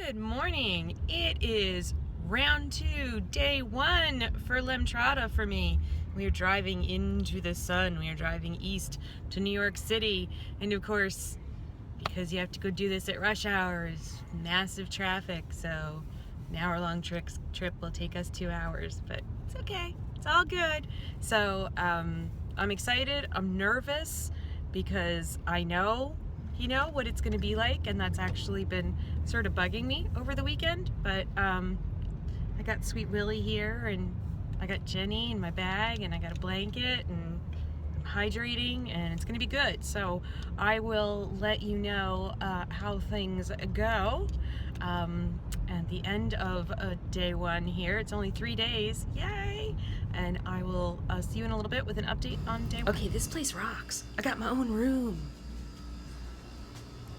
Good morning. It is round 2, day 1 for Lemtrada for me. We are driving into the sun. We are driving east to New York City. And of course, because you have to go do this at rush hours, massive traffic. So an hour-long trip will take us 2 hours, but it's okay. It's all good. So I'm excited. I'm nervous because I know what it's going to be like, and that's actually been sort of bugging me over the weekend. But I got Sweet Willie here, and I got Jenny in my bag, and I got a blanket, and I'm hydrating, and it's going to be good. So I will let you know how things go at the end of day 1 here. It's only 3 days, yay! And I will see you in a little bit with an update on day 1. Okay, this place rocks. I got my own room.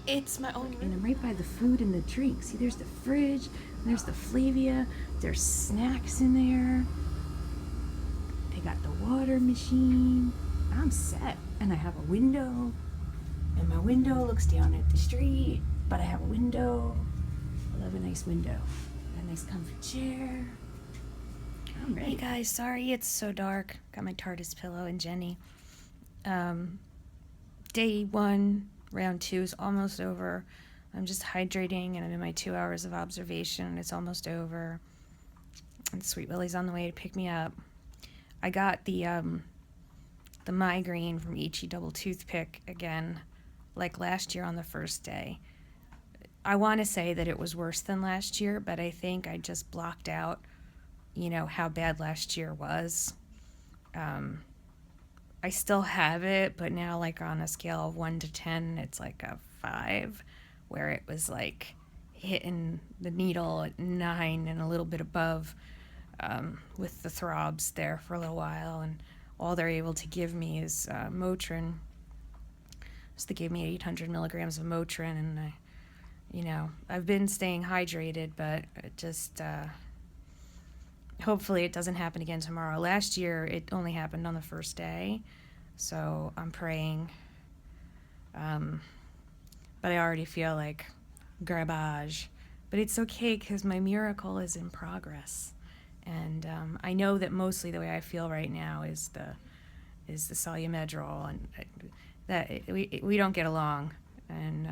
It's my own room. And I'm right by the food and the drinks. See, there's the fridge, there's the Flavia, there's snacks in there. They got the water machine. I'm set. And I have a window, and my window looks down at the street, but I have a window. I love a nice window. Got a nice comfy chair. I'm ready. Hey guys, sorry it's so dark. Got my TARDIS pillow and Jenny. Day 1, round 2 is almost over. I'm just hydrating, and I'm in my 2 hours of observation, and it's almost over. And Sweet Willie's on the way to pick me up. I got the migraine from Ichi double toothpick again, like last year on the first day. I want to say that it was worse than last year, but I think I just blocked out, how bad last year was. I still have it, but now, like, on a scale of 1 to 10, it's like a 5, where it was like hitting the needle at 9 and a little bit above, with the throbs there for a little while, and all they're able to give me is Motrin. So they gave me 800 milligrams of Motrin, and I've been staying hydrated, but it just hopefully it doesn't happen again tomorrow. Last year it only happened on the first day, so I'm praying. But I already feel like garbage. But it's okay, because my miracle is in progress. And I know that mostly the way I feel right now is the Solumedrol, and that we don't get along. And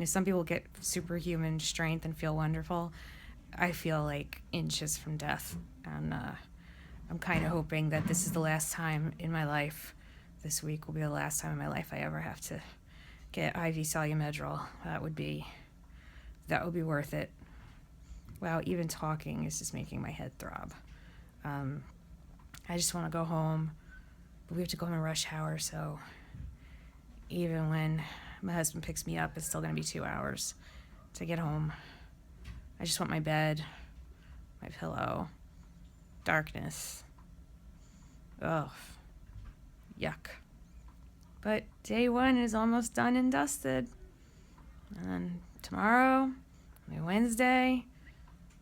some people get superhuman strength and feel wonderful. I feel like inches from death, and I'm kind of hoping that this is the last time in my life. This week will be the last time in my life I ever have to get IV Solumedrol. That would be worth it. Wow, even talking is just making my head throb. I just want to go home, but we have to go home in rush hour, so even when my husband picks me up, it's still going to be 2 hours to get home. I just want my bed, my pillow, darkness. Ugh, yuck. But day 1 is almost done and dusted. And then tomorrow, my Wednesday,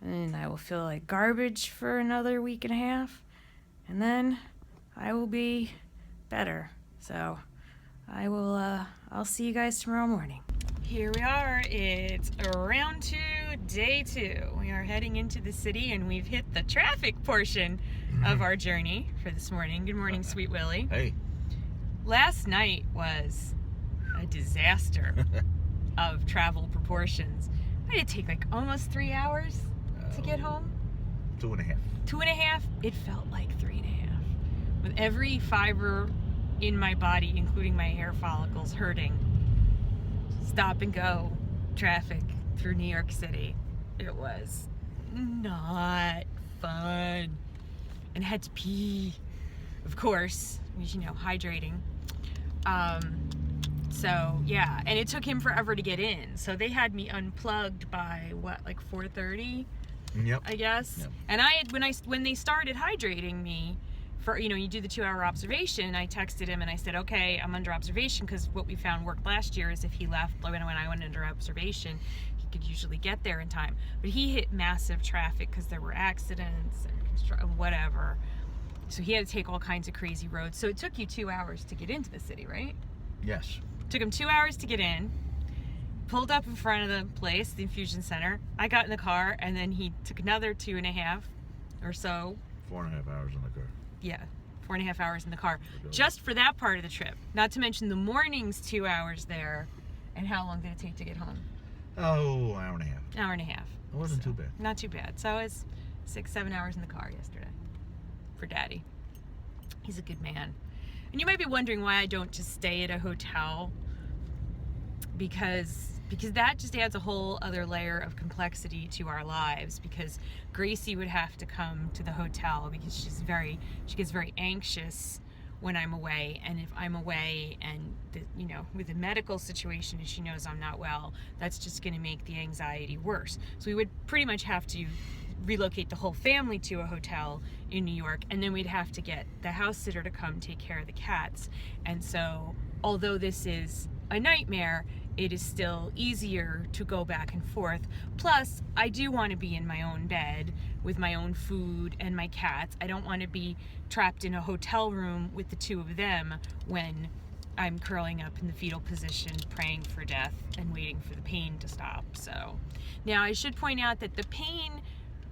and I will feel like garbage for another week and a half. And then I will be better. So I'll see you guys tomorrow morning. Here we are. It's round 2, day 2. We are heading into the city, and we've hit the traffic portion of our journey for this morning. Good morning, Sweet Willie. Hey. Last night was a disaster of travel proportions. I had to take like almost 3 hours to get home. 2.5. 2.5? It felt like 3.5. With every fiber in my body, including my hair follicles, hurting. Stop and go traffic through New York City. It was not fun. And had to pee, of course, hydrating. So yeah, and it took him forever to get in. So they had me unplugged by like 4:30? Yep. I guess. Yep. And when they started hydrating me, for you do the 2-hour observation, I texted him and I said, okay, I'm under observation, because what we found worked last year is if he left when I went under observation, he could usually get there in time. But he hit massive traffic because there were accidents and whatever. So he had to take all kinds of crazy roads. So it took you 2 hours to get into the city, right? Yes. Took him 2 hours to get in. pulled up in front of the place, the infusion center. I got in the car, and then he took another 2.5 or so. 4.5 hours in the car. Yeah, 4.5 hours in the car, just for that part of the trip. Not to mention the morning's 2 hours there. And how long did it take to get home? Oh, hour and a half. Hour and a half. It wasn't too bad. Not too bad. So it's 6-7 hours in the car yesterday for Daddy. He's a good man. And you might be wondering why I don't just stay at a hotel, because that just adds a whole other layer of complexity to our lives, because Gracie would have to come to the hotel because she gets very anxious when I'm away, and if I'm away and with the medical situation and she knows I'm not well, that's just going to make the anxiety worse. So we would pretty much have to relocate the whole family to a hotel in New York, and then we'd have to get the house sitter to come take care of the cats. And so although this is a nightmare, it is still easier to go back and forth. Plus, I do want to be in my own bed with my own food and my cats. I don't want to be trapped in a hotel room with the two of them when I'm curling up in the fetal position, praying for death and waiting for the pain to stop. So now I should point out that the pain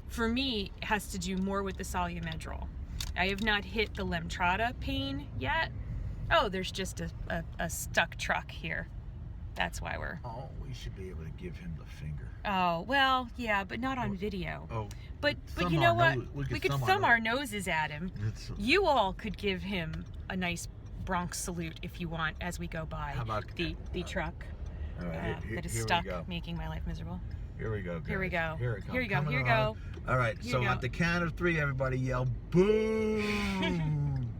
for me has to do more with the solumedrol. I have not hit the Lemtrada pain yet. Oh, there's just a stuck truck here. That's why we're... Oh, we should be able to give him the finger. Oh, well, yeah, but not on video. Oh. But you know what? We could thumb our noses at him. You all could give him a nice Bronx salute if you want as we go by the truck that is stuck, making my life miserable. Here we go, guys. Here we go. Here it comes. Here you go. Coming Here you go. All right, Here so you go. at the count of 3, everybody yell, boo!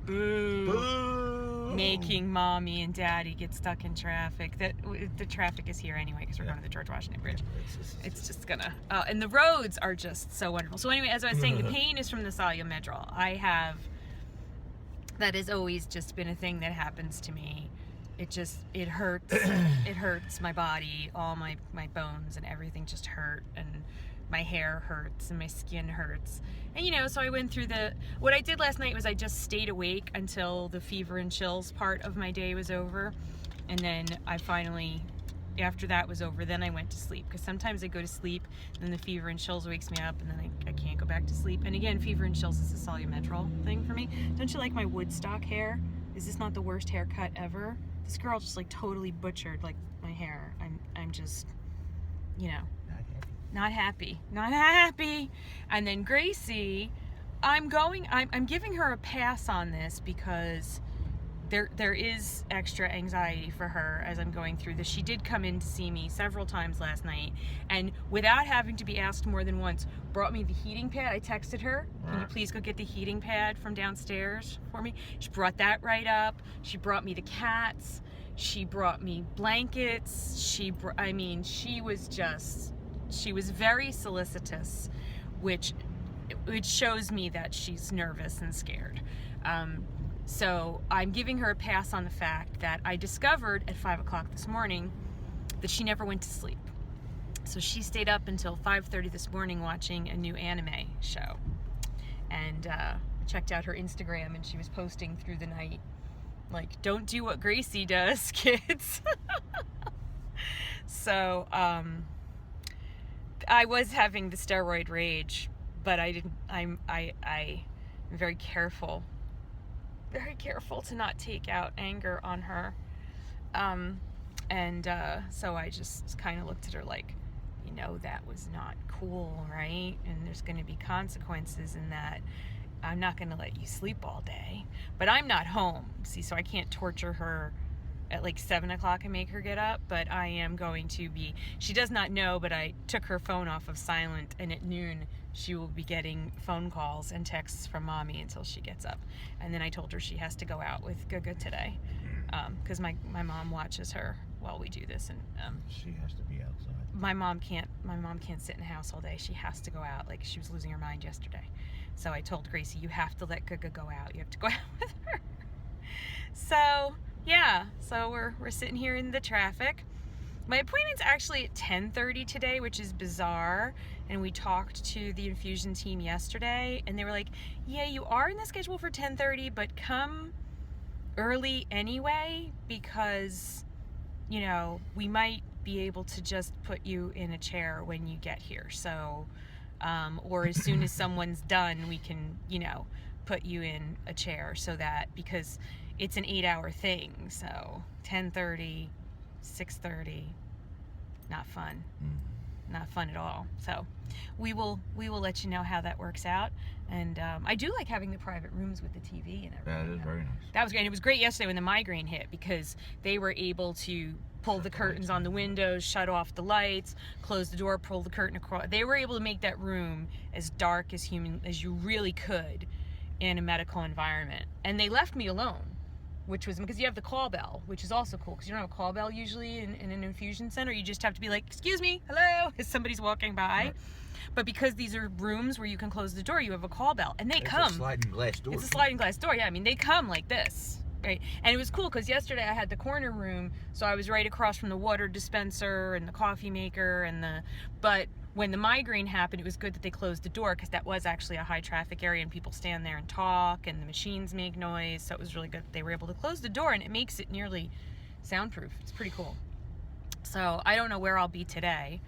Boo. Boo! Making Mommy and Daddy get stuck in traffic. The traffic is here anyway because we're going to the George Washington Bridge. It's just gonna... and the roads are just so wonderful. So anyway, as I was saying, the pain is from the solumedrol. That has always just been a thing that happens to me. It hurts. It hurts my body. All my bones and everything just hurt, and my hair hurts and my skin hurts. And so I went through what I did last night was I just stayed awake until the fever and chills part of my day was over. And then I finally, after that was over, then I went to sleep. Because sometimes I go to sleep, and then the fever and chills wakes me up, and then I can't go back to sleep. And again, fever and chills is a solumedrol thing for me. Don't you like my Woodstock hair? Is this not the worst haircut ever? This girl just like totally butchered like my hair. I'm just, not happy. And then Gracie, I'm giving her a pass on this because there is extra anxiety for her as I'm going through this. She did come in to see me several times last night, and without having to be asked more than once, brought me the heating pad. I texted her, can you please go get the heating pad from downstairs for me? She brought that right up. She brought me the cats. She brought me blankets. She was very solicitous, which shows me that she's nervous and scared. So I'm giving her a pass on the fact that I discovered at 5 o'clock this morning that she never went to sleep. So she stayed up until 5:30 this morning watching a new anime show. And I checked out her Instagram, and she was posting through the night, like, don't do what Gracie does, kids. So I was having the steroid rage, but I'm very careful to not take out anger on her. So I just kind of looked at her like, that was not cool, right? And there's going to be consequences in that. I'm not going to let you sleep all day. But I'm not home, see, so I can't torture her at like 7 o'clock and make her get up, but I am going to be. She does not know, but I took her phone off of silent, and at noon she will be getting phone calls and texts from Mommy until she gets up. And then I told her she has to go out with Guga today, because my mom watches her while we do this, and she has to be outside. My mom can't sit in the house all day. She has to go out. Like, she was losing her mind yesterday. So I told Gracie, you have to let Guga go out. You have to go out with her. So yeah, so we're sitting here in the traffic. My appointment's actually at 10:30 today, which is bizarre. And we talked to the infusion team yesterday, and they were like, yeah, you are in the schedule for 10:30, but come early anyway, because you know, we might be able to just put you in a chair when you get here. So, or as soon as someone's done, we can, you know, put you in a chair so that, because it's an 8-hour thing. So 10:30, 6:30, not fun. Not fun at all. So we will let you know how that works out. And I do like having the private rooms with the TV and everything. That is very nice. That was great. And it was great yesterday when the migraine hit, because they were able to pull the curtains on the windows, shut off the lights, close the door, pull the curtain across. They were able to make that room as dark as you really could in a medical environment. And they left me alone, which was because you have the call bell, which is also cool, because you don't have a call bell usually in an infusion center. You just have to be like, excuse me, hello, as somebody's walking by. Right. But because these are rooms where you can close the door, you have a call bell, and they It's come. a sliding glass door. It's a sliding glass door, yeah. I mean, they come like this, right? And it was cool because yesterday I had the corner room, so I was right across from the water dispenser and the coffee maker but when the migraine happened, it was good that they closed the door, because that was actually a high traffic area and people stand there and talk and the machines make noise. So it was really good that they were able to close the door, and it makes it nearly soundproof. It's pretty cool. So I don't know where I'll be today,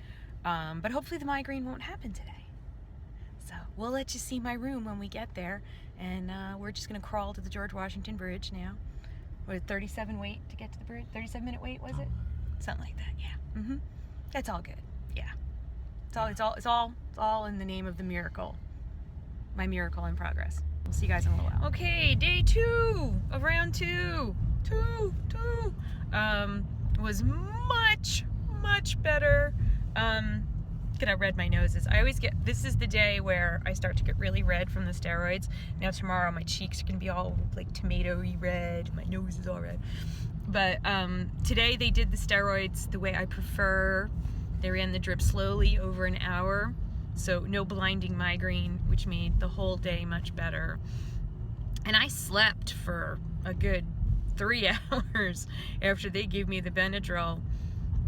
but hopefully the migraine won't happen today. So we'll let you see my room when we get there, and we're just gonna crawl to the George Washington Bridge now. What, 37 wait to get to the bridge? 37-minute wait, was it? Something like that, yeah. That's all good, yeah. It's all in the name of the miracle. My miracle in progress. We'll see you guys in a little while. Okay, day 2 of round 2. Was much better. Look, I read my noses. I always this is the day where I start to get really red from the steroids. Now tomorrow my cheeks are gonna be all like tomatoey red. My nose is all red. But today they did the steroids the way I prefer. They ran the drip slowly over an hour, so no blinding migraine, which made the whole day much better. And I slept for a good 3 hours after they gave me the Benadryl.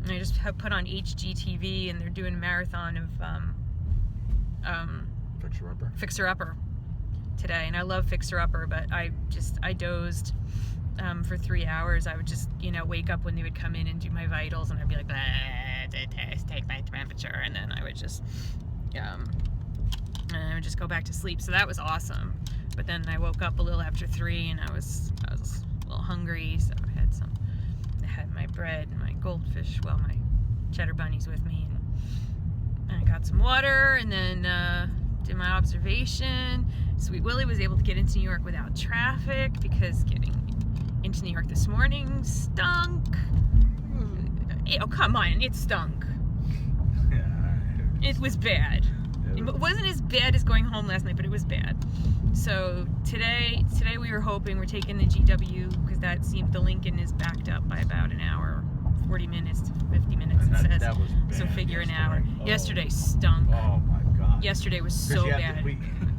And I just have put on HGTV, and they're doing a marathon of Fixer Upper today. And I love Fixer Upper, but I dozed for 3 hours. I would just, you know, wake up when they would come in and do my vitals, and I'd be like, take my temperature, and then I would just go back to sleep. So that was awesome. But then I woke up a little after 3, and I was a little hungry, so I had my bread and my goldfish, well, my cheddar bunnies with me, and I got some water, and then did my observation. Sweet Willie was able to get into New York without traffic, because getting into New York this morning stunk. Oh, come on, it stunk. It was bad. It wasn't as bad as going home last night, but it was bad. So today we were hoping, we're taking the GW, because that seems the Lincoln is backed up by about an hour, 40 minutes to 50 minutes, it says. That was bad. So figure an yesterday. hour. Yesterday stunk. Oh my God. Yesterday was so bad.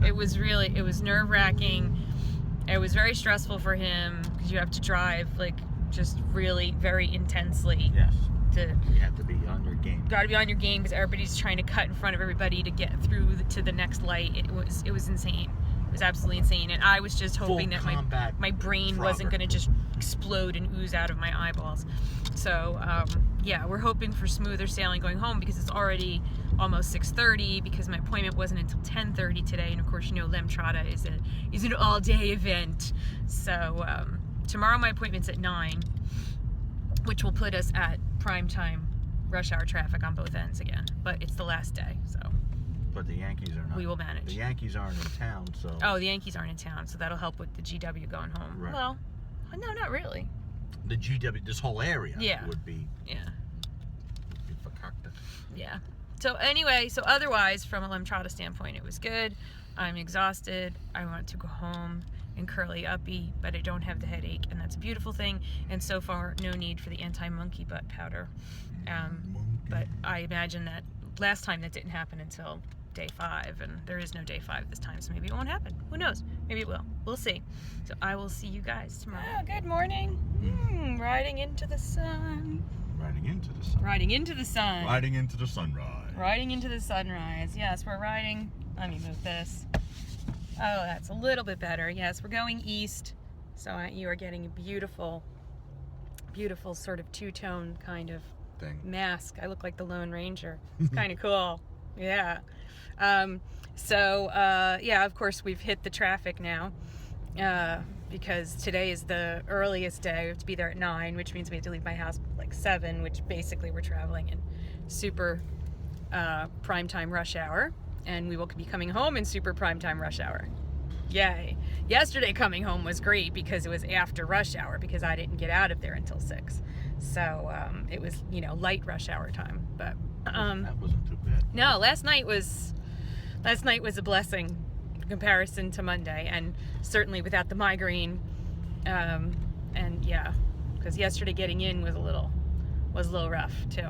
It was nerve-wracking. It was very stressful for him, because you have to drive like just really very intensely. Yes. You have to be on your game. Got to be on your game, because everybody's trying to cut in front of everybody to get through to the next light. It was insane. It was absolutely insane, and I was just hoping that my brain wasn't going to just explode and ooze out of my eyeballs. So yeah, we're hoping for smoother sailing going home, because it's already almost 6:30, because my appointment wasn't until 10:30 today, and of course, you know, Lemtrada is an all-day event. So tomorrow my appointment's at 9, which will put us at prime time rush hour traffic on both ends again. But it's the last day, so. But the Yankees are not. We will manage. The Yankees aren't in town, so. Oh, the Yankees aren't in town, so that'll help with the GW going home. Right. Well, no, not really. The GW, this whole area would be. Yeah. Would be fakakta. Yeah. So anyway, otherwise, from a Lemtrada standpoint, it was good. I'm exhausted. I want to go home and curly uppy, but I don't have the headache, and that's a beautiful thing. And so far, no need for the anti-monkey butt powder. But I imagine that last time that didn't happen until day 5, and there is no day 5 this time, so maybe it won't happen. Who knows? Maybe it will. We'll see. So I will see you guys tomorrow. Oh, good morning. Riding into the sun. Riding into the sun. Riding into the sun. Riding into the sunrise. Riding into the sunrise. Yes, we're riding. Let me move this. Oh, that's a little bit better. Yes, we're going east, so you are getting a beautiful beautiful sort of two-tone kind of Thing. mask. I look like the Lone Ranger. It's kind of cool. Yeah. Yeah, of course we've hit the traffic now because today is the earliest day. We have to be there at 9, which means we have to leave my house like 7, which basically we're traveling in super primetime rush hour, and we will be coming home in super primetime rush hour. Yay. Yesterday coming home was great because it was after rush hour because I didn't get out of there until 6. So it was, light rush hour time. But that wasn't too bad. no, last night was a blessing in comparison to Monday, and certainly without the migraine. And yeah, because yesterday getting in was a little rough too.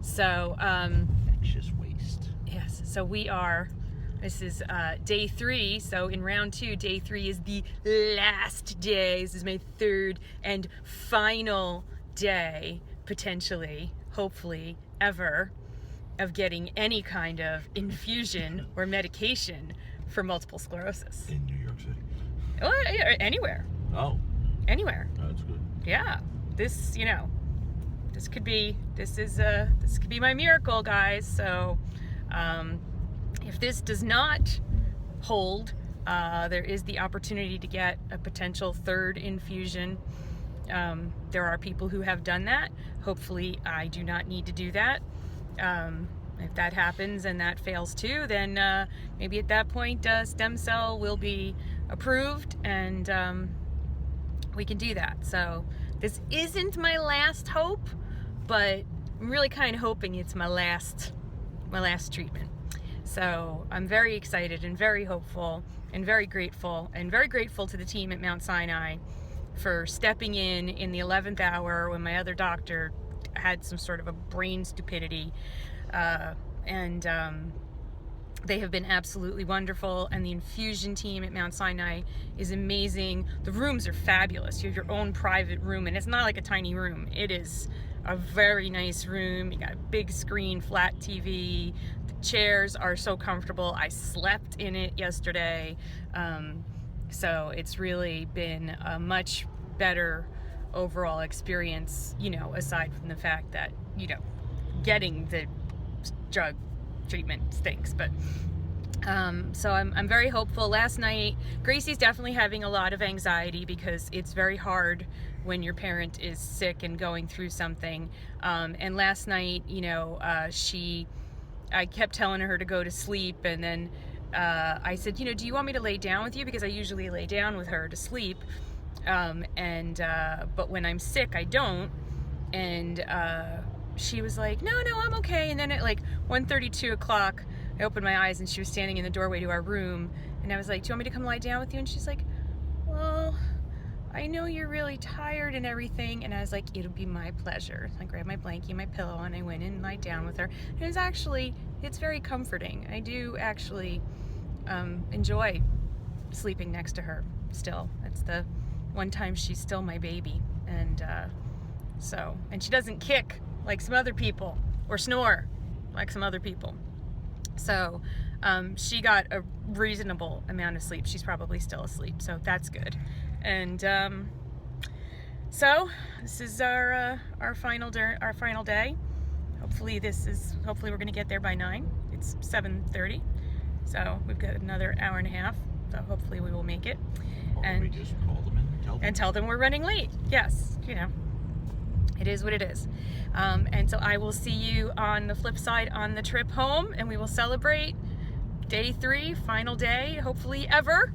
So Anxious waste. yes, so this is day 3. So in round 2, day 3 is the last day. This is my 3rd and final day, potentially, hopefully, ever, of getting any kind of infusion or medication for multiple sclerosis. In New York City. Well, anywhere. Oh. Anywhere. That's good. Yeah. This could be my miracle, guys. So, if this does not hold, there is the opportunity to get a potential 3rd infusion. There are people who have done that. Hopefully, I do not need to do that. If that happens and that fails too, then maybe at that point, stem cell will be approved, and we can do that. So this isn't my last hope, but I'm really kind of hoping it's my last treatment. So I'm very excited and very hopeful and very grateful to the team at Mount Sinai for stepping in the 11th hour when my other doctor had some sort of a brain stupidity. They have been absolutely wonderful, and the infusion team at Mount Sinai is amazing. The rooms are fabulous. You have your own private room, and it's not like a tiny room. It is a very nice room. You got a big screen, flat TV. The chairs are so comfortable. I slept in it yesterday. So it's really been a much better overall experience, aside from the fact that, getting the drug treatment stinks. But so I'm very hopeful. Last night, Gracie's definitely having a lot of anxiety because it's very hard when your parent is sick and going through something. And last night, I kept telling her to go to sleep, and then I said, do you want me to lay down with you? Because I usually lay down with her to sleep. But when I'm sick, I don't. And she was like, no, I'm okay. And then at like 1:30, 2 o'clock, I opened my eyes and she was standing in the doorway to our room. And I was like, do you want me to come lie down with you? And she's like, well, I know you're really tired and everything. And I was like, it'll be my pleasure. So I grabbed my blankie and my pillow and I went in and lied down with her. And it's very comforting. I do actually enjoy sleeping next to her still. It's the one time she's still my baby. And and she doesn't kick like some other people or snore like some other people. So she got a reasonable amount of sleep. She's probably still asleep, so that's good. And so this is our final day. Hopefully we're gonna get there by 9. It's 7:30, so we've got another hour and a half. So hopefully we will make it. And we just call them and tell them we're running late. Yes, it is what it is. And so I will see you on the flip side on the trip home, and we will celebrate day 3, final day, hopefully ever,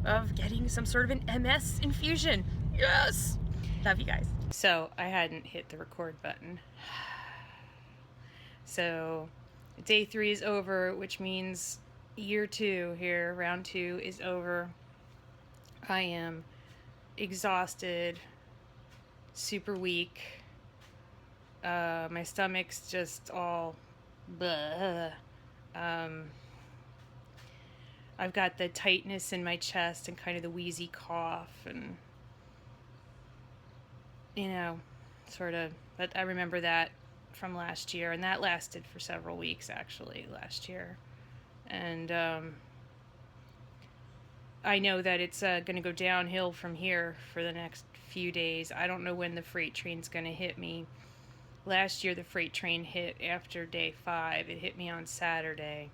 of getting some sort of an MS infusion. Yes! Love you guys. So I hadn't hit the record button. So day 3 is over, which means year 2 here, round 2 is over. I am exhausted, super weak. My stomach's just all bleh. I've got the tightness in my chest and kind of the wheezy cough, and sort of, but I remember that from last year, and that lasted for several weeks actually last year. And I know that it's going to go downhill from here for the next few days. I don't know when the freight train's going to hit me. Last year, the freight train hit after day 5. It hit me on Saturday.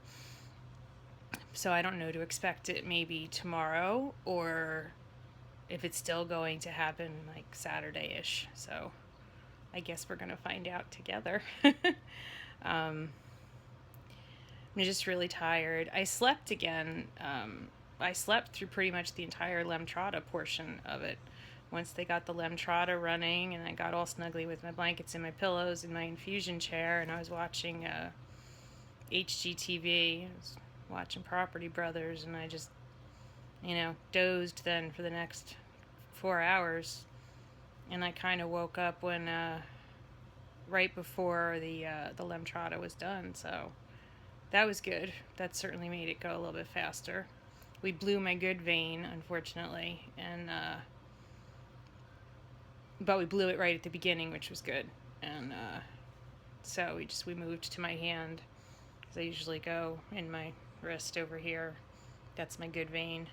So I don't know to expect it maybe tomorrow, or if it's still going to happen like Saturday-ish. So I guess we're going to find out together. I'm just really tired. I slept again. I slept through pretty much the entire Lemtrada portion of it. Once they got the Lemtrada running, and I got all snuggly with my blankets and my pillows in my infusion chair, and I was watching HGTV. I was watching Property Brothers, and I just, dozed then for the next 4 hours. And I kind of woke up when right before the Lemtrada was done, so that was good. That certainly made it go a little bit faster. We blew my good vein, unfortunately, and but we blew it right at the beginning, which was good. And so we moved to my hand, because I usually go in my wrist over here. That's my good vein.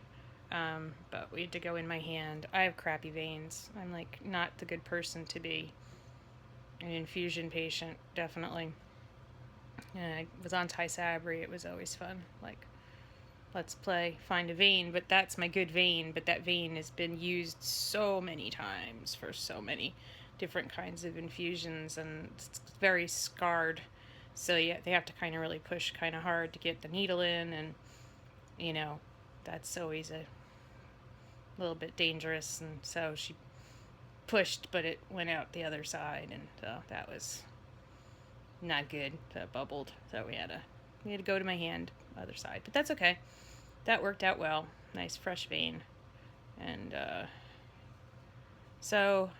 But we had to go in my hand. I have crappy veins. I'm like not the good person to be an infusion patient, definitely. And I was on Tysabri. It was always fun. Like, let's play find a vein, but that's my good vein. But that vein has been used so many times for so many different kinds of infusions, and it's very scarred. So yeah, they have to kind of really push kind of hard to get the needle in, and that's always a little bit dangerous. And so she pushed, but it went out the other side, and so that was not good. That bubbled, so we had to go to my hand, other side, but that's okay. That worked out well. Nice fresh vein. And so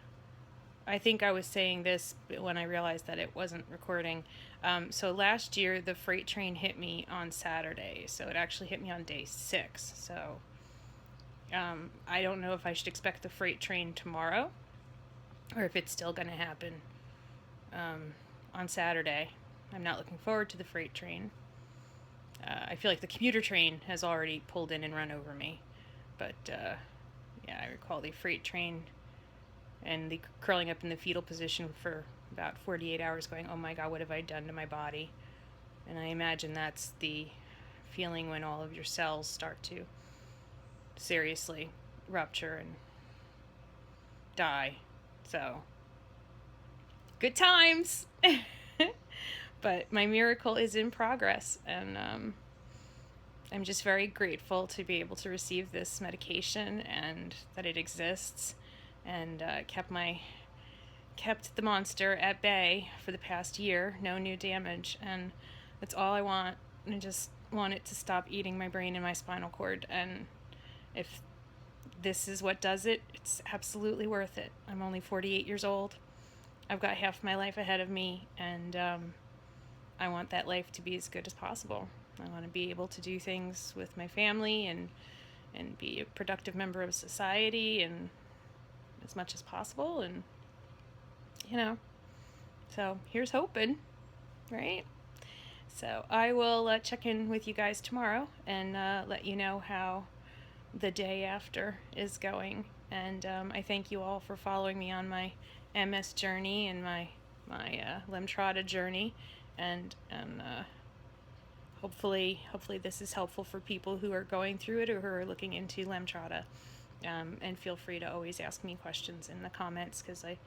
I think I was saying this when I realized that it wasn't recording. So last year the freight train hit me on Saturday, so it actually hit me on day 6. So I don't know if I should expect the freight train tomorrow, or if it's still going to happen on Saturday. I'm not looking forward to the freight train. I feel like the commuter train has already pulled in and run over me. But, I recall the freight train and the curling up in the fetal position for about 48 hours going, oh my God, what have I done to my body? And I imagine that's the feeling when all of your cells start to seriously rupture and die. So, good times! But my miracle is in progress, and I'm just very grateful to be able to receive this medication and that it exists, and kept the monster at bay for the past year. No new damage, and that's all I want. I just want it to stop eating my brain and my spinal cord, and if this is what does it, it's absolutely worth it. I'm only 48 years old. I've got half my life ahead of me, and I want that life to be as good as possible. I want to be able to do things with my family and be a productive member of society, and as much as possible, and so here's hoping, right? So I will check in with you guys tomorrow and let you know how the day after is going. And I thank you all for following me on my MS journey and my Lemtrada journey, and hopefully this is helpful for people who are going through it or who are looking into Lemtrada. And feel free to always ask me questions in the comments, because I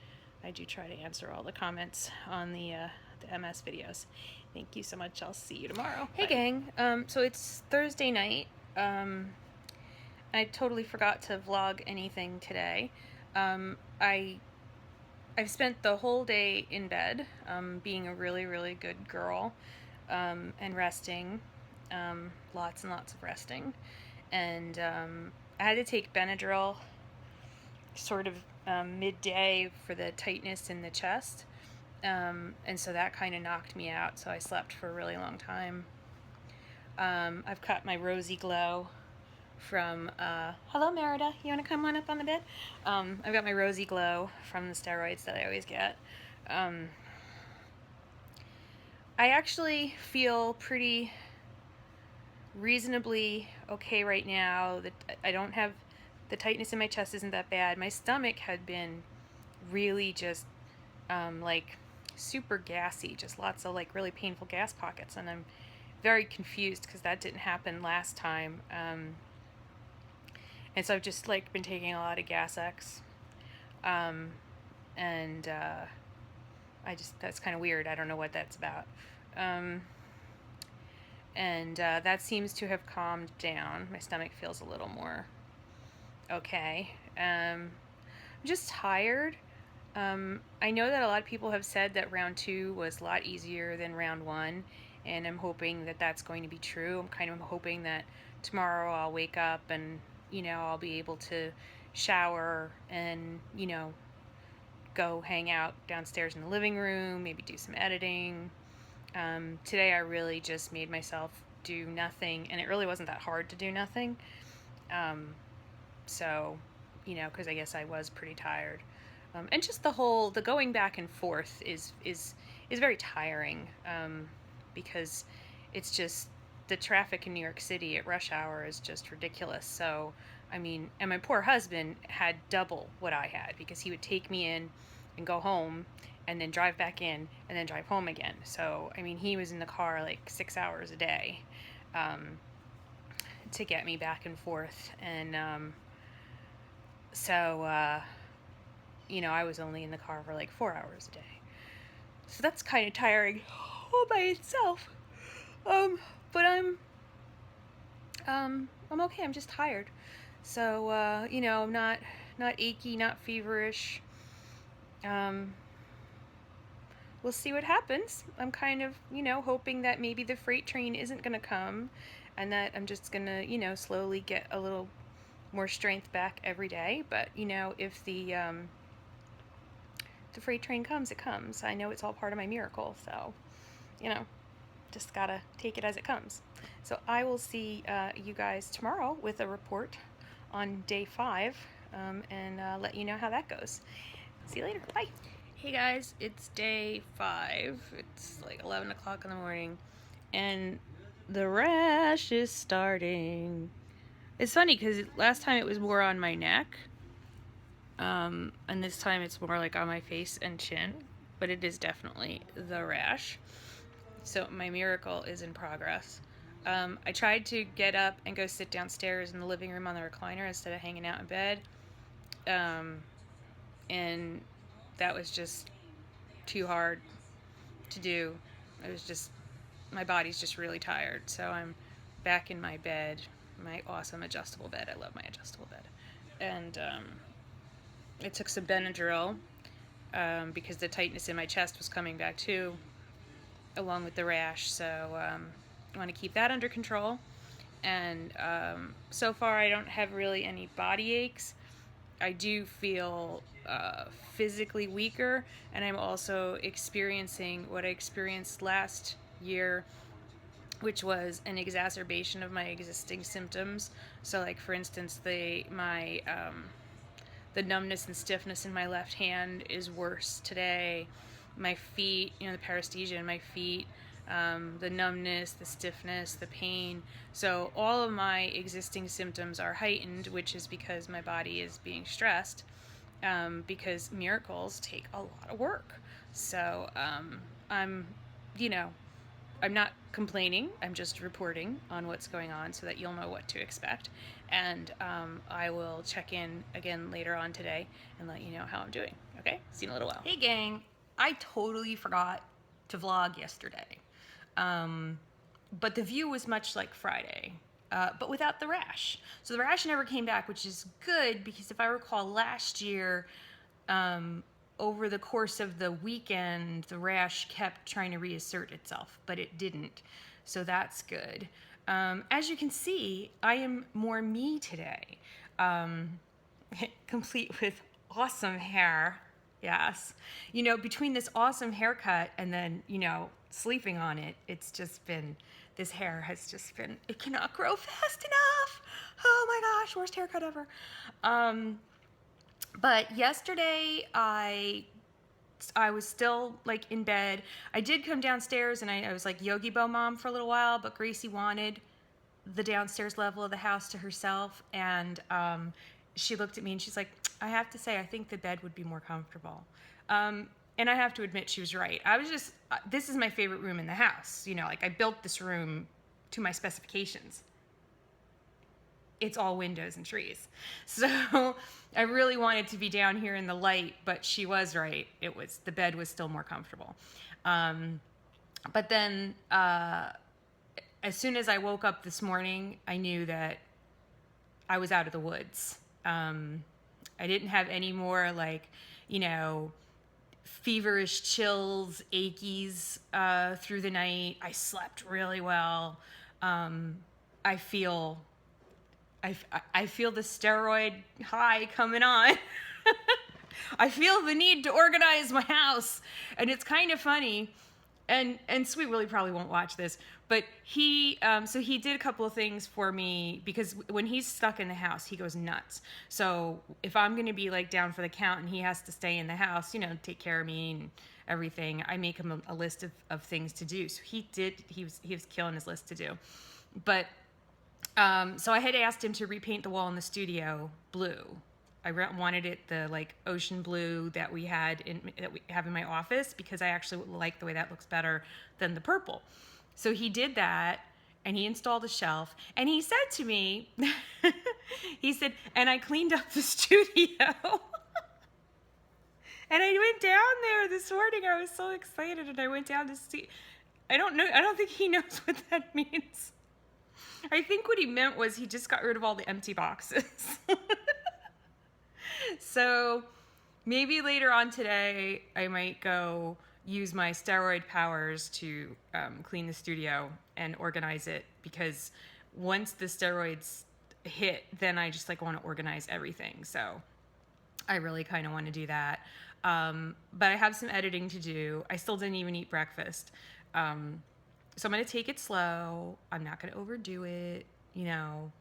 do try to answer all the comments on the MS videos. Thank you so much. I'll see you tomorrow. Hey, gang. So it's Thursday night. I totally forgot to vlog anything today. I've spent the whole day in bed, being a really, really good girl, and resting, lots and lots of resting. And I had to take Benadryl sort of midday for the tightness in the chest, and so that kind of knocked me out, so I slept for a really long time. I've got my Rosy Glow from, hello Merida, you want to come on up on the bed? I've got my Rosy Glow from the steroids that I always get. I actually feel pretty reasonably okay right now. I don't have the tightness in my chest isn't that bad. My stomach had been really just like super gassy, just lots of like really painful gas pockets, and I'm very confused because that didn't happen last time. And so I've just like been taking a lot of Gas X, and that's kind of weird. I don't know what that's about. And that seems to have calmed down. My stomach feels a little more okay. I'm just tired. I know that a lot of people have said that round 2 was a lot easier than round 1, and I'm hoping that that's going to be true. I'm kind of hoping that tomorrow I'll wake up and, I'll be able to shower and, go hang out downstairs in the living room, maybe do some editing. Today I really just made myself do nothing, and it really wasn't that hard to do nothing. So, because I guess I was pretty tired. And just the going back and forth is very tiring, because it's just the traffic in New York City at rush hour is just ridiculous. So, I mean, and my poor husband had double what I had, because he would take me in and go home and then drive back in and then drive home again. So, I mean, he was in the car like 6 hours a day, to get me back and forth. And, I was only in the car for like 4 hours a day. So that's kind of tiring all by itself. But I'm okay. I'm just tired. So, I'm not achy, not feverish. We'll see what happens. I'm kind of, hoping that maybe the freight train isn't going to come, and that I'm just going to, slowly get a little more strength back every day. But, if the freight train comes, it comes. I know it's all part of my miracle. So, just gotta take it as it comes. So I will see you guys tomorrow with a report on day 5, and let you know how that goes. See you later. Bye. Hey guys, it's day 5. It's like 11 o'clock in the morning, and the rash is starting. It's funny because last time it was more on my neck, and this time it's more like on my face and chin, but it is definitely the rash. So my miracle is in progress. I tried to get up and go sit downstairs in the living room on the recliner instead of hanging out in bed, and that was just too hard to do. It was just, my body's just really tired. So I'm back in my bed, my awesome adjustable bed. I love my adjustable bed. And I took some Benadryl, because the tightness in my chest was coming back too, along with the rash. So I want to keep that under control. And so far I don't have really any body aches. I do feel physically weaker, and I'm also experiencing what I experienced last year, which was an exacerbation of my existing symptoms. So, like, for instance, the numbness and stiffness in my left hand is worse today. My feet, the paresthesia in my feet, the numbness, the stiffness, the pain. So all of my existing symptoms are heightened, which is because my body is being stressed, because miracles take a lot of work. So I'm not complaining. I'm just reporting on what's going on so that you'll know what to expect. And I will check in again later on today and let you know how I'm doing. Okay? See you in a little while. Hey gang, I totally forgot to vlog yesterday. But the view was much like Friday, but without the rash. So the rash never came back, which is good, because if I recall last year, over the course of the weekend, the rash kept trying to reassert itself, but it didn't. So that's good. As you can see, I am more me today, complete with awesome hair. Yes. Between this awesome haircut and then, sleeping on it, it's just been, this hair has just been, it cannot grow fast enough. Oh my gosh, worst haircut ever. But yesterday I was still like in bed. I did come downstairs and I was like Yogi Bo mom for a little while, but Gracie wanted the downstairs level of the house to herself, and she looked at me and she's like, I have to say, I think the bed would be more comfortable. And I have to admit, she was right. I was just, this is my favorite room in the house. You know, like I built this room to my specifications. It's all windows and trees. So I really wanted to be down here in the light, but she was right. The bed was still more comfortable. But then as soon as I woke up this morning, I knew that I was out of the woods. I didn't have any more like, you know, feverish chills, achies through the night. I slept really well. I feel the steroid high coming on. I feel the need to organize my house, and it's kind of funny. And Sweet Willie probably won't watch this, but he did a couple of things for me, because when he's stuck in the house, he goes nuts. So if I'm going to be like down for the count and he has to stay in the house, you know, take care of me and everything, I make him a list of things to do. So he was killing his list to do. But so I had asked him to repaint the wall in the studio blue. I wanted it the like ocean blue that we have in my office, because I actually like the way that looks better than the purple. So he did that, and he installed a shelf, and he said to me, he said, and I cleaned up the studio. And I went down there this morning. I was so excited, and I went down to see. I don't think he knows what that means. I think what he meant was he just got rid of all the empty boxes. So maybe later on today, I might go use my steroid powers to clean the studio and organize it, because once the steroids hit, then I just like want to organize everything. So I really kind of want to do that. But I have some editing to do. I still didn't even eat breakfast. So I'm going to take it slow. I'm not going to overdo it, you know.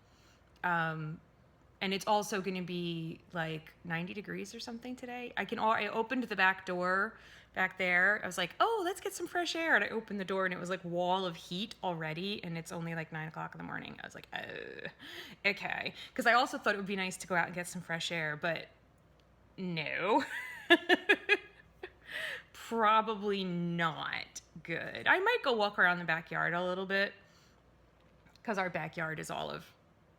And it's also going to be like 90 degrees or something today. I opened the back door back there. I was like, oh, let's get some fresh air. And I opened the door, and it was like wall of heat already. And it's only like 9 o'clock in the morning. I was like, oh, okay. Because I also thought it would be nice to go out and get some fresh air, but no. Probably not good. I might go walk around the backyard a little bit, because our backyard is all of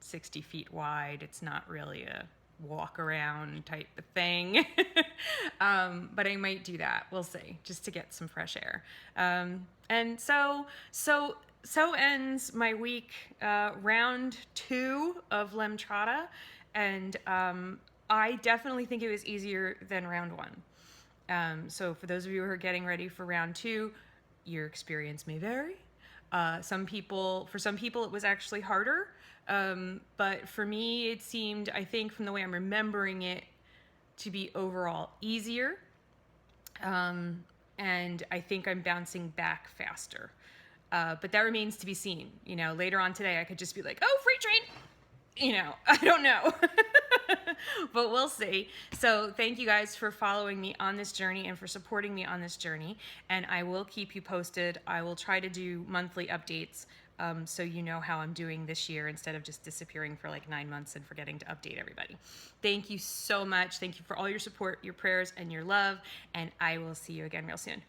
60 feet wide. It's not really a walk around type of thing. But I might do that. We'll see, just to get some fresh air. And so ends my week, round 2 of Lemtrada. And I definitely think it was easier than round 1. So for those of you who are getting ready for round 2, your experience may vary. For some people it was actually harder. But for me, it seemed, I think from the way I'm remembering it, to be overall easier. And I think I'm bouncing back faster. But that remains to be seen. You know, later on today, I could just be like, oh, freight train. You know, I don't know. But we'll see. So thank you guys for following me on this journey and for supporting me on this journey. And I will keep you posted. I will try to do monthly updates, so you know how I'm doing this year, instead of just disappearing for like 9 months and forgetting to update everybody. Thank you so much. Thank you for all your support, your prayers, and your love. And I will see you again real soon.